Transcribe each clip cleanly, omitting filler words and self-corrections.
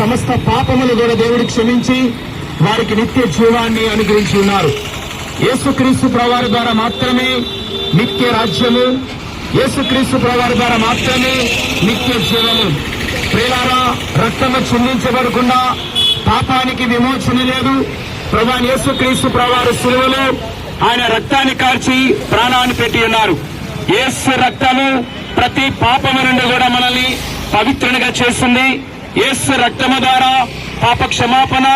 సమస్త పాపములు కూడా దేవుడు క్షమించి వారికి నిత్య జీవాన్ని అనుగ్రహించి ఉన్నారు. యేసుక్రీస్తు ప్రభువారి ద్వారా మాత్రమే నిత్య రాజ్యము, యేసుక్రీస్తు ప్రభువారి ద్వారా మాత్రమే నిత్య జీవము. ప్రియులారా, రక్తము చిందించబడకుండా పాపానికి విమోచన లేదు. ప్రభువైన యేసుక్రీస్తు ప్రభువారి శిలువలో ఆయన రక్తాన్ని కార్చి ప్రాణాన్ని పెట్టి ఉన్నారు. యేసు రక్తము ప్రతి పాపము నుండి కూడా మనల్ని పవిత్రునిగా చేస్తుంది. యేసు రక్తము ద్వారా పాప క్షమాపణ,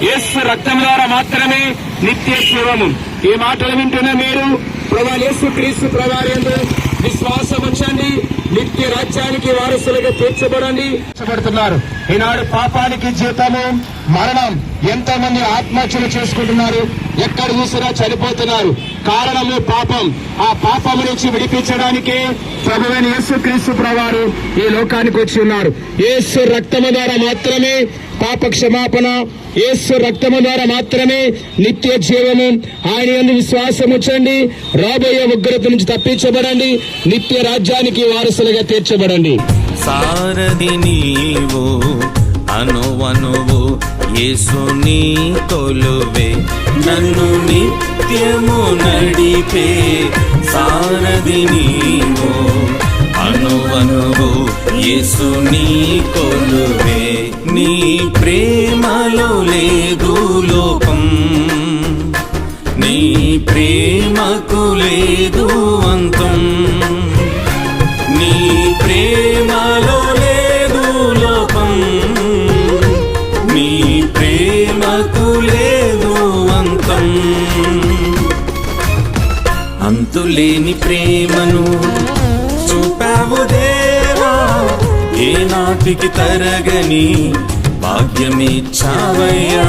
యేసు రక్తం ద్వారా మాత్రమే నిత్య జీవము. ఈ మాటలు వింటున్న మీరు ప్రభువైన యేసుక్రీస్తు ప్రభువారి యందు విశ్వాసం ఉంచండి, నిత్య రాజ్యానికి వారసులుగా తీర్చబడుతున్నారు. ఈనాడు పాపానికి జీతము మరణం. ఎంతో మంది ఆత్మహత్యలు చేసుకుంటున్నారు, ఎక్కడ చూసినా చనిపోతున్నారు. కారణము పాపం. ఆ పాపము నుంచి విడిపించడానికే ప్రభువైన యేసుక్రీస్తు ప్రభువారు ఈ లోకానికి వచ్చి ఉన్నారు. యేసు రక్తము ద్వారా మాత్రమే పాప క్షమాపణ, యేసు రక్తము ద్వారా మాత్రమే నిత్య జీవము. ఆయన యందు విశ్వాసం ఉంచండి, రాబోయే ఉగ్రత నుంచి తప్పించబడండి, నిత్య రాజ్యానికి వారసులుగా తీర్చబడండి. సారథి నీవు, అనువనువు యేసుని కొలువే, నన్ను నిత్యము నడిపే. సారథి నీవు, అనువనువు యేసుని కొలువే, నీ ప్రేమలో లేదు లోపం, నీ ప్రేమకు లేదు అంతం, నీ ప్రేమలో లేదు లోపం, నీ ప్రేమకు లేదు అంతం. అంతులేని ప్రేమను చూపావు దేవా, ఏ నాటికి తరగని భాగ్యమిచ్చావయ్యా.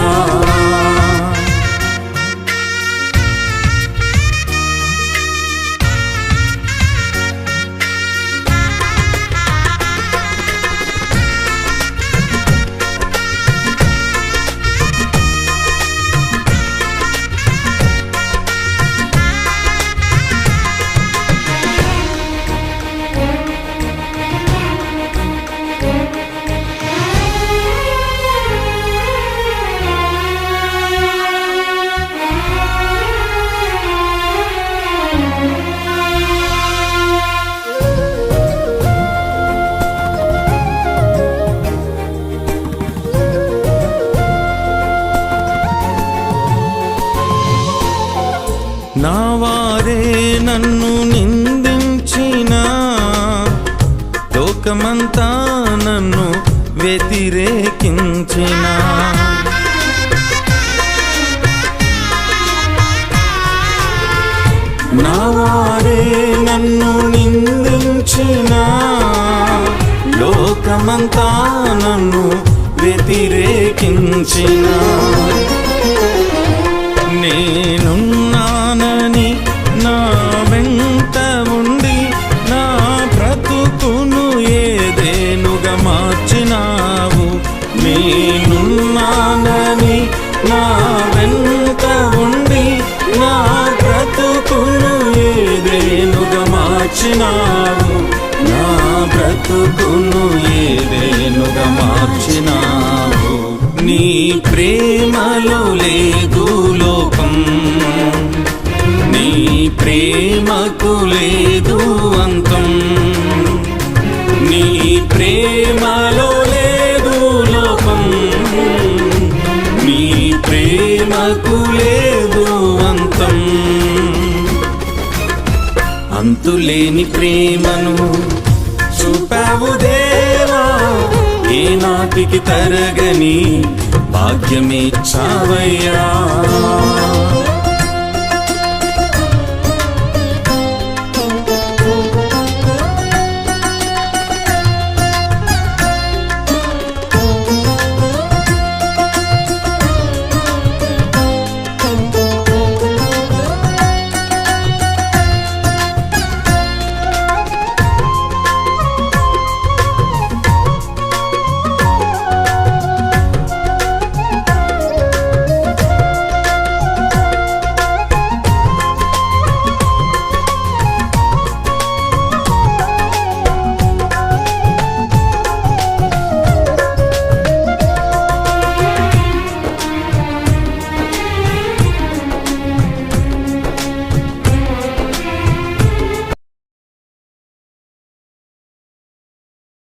నా వారే నన్ను నిందించిన, లోకమంతా నన్ను వ్యతిరేకించిన, నా వారే నన్ను నిందించిన, లోకమంతా నన్ను వ్యతిరేకించిన, నేనున్నానని నా వెంట ఉండి నా బ్రతుకును ఏదేనుగా మార్చినావు. నేనున్నానని నా వెంట ఉండి నా బ్రతుకును ఏదేనుగా మార్చినావు, నా బ్రతుకును ఏదేనుగా మార్చినావు. నీ ప్రేమలో లేదు లోపం, నీ ప్రేమకు లేదు అంతం, నీ ప్రేమలో లేదు లోపం, నీ ప్రేమకు లేదు అంతం. అంతులేని ప్రేమను చూపావు దేవా, ఏ నాటికి తరగని భాగ్యమిచ్చావయ్యా.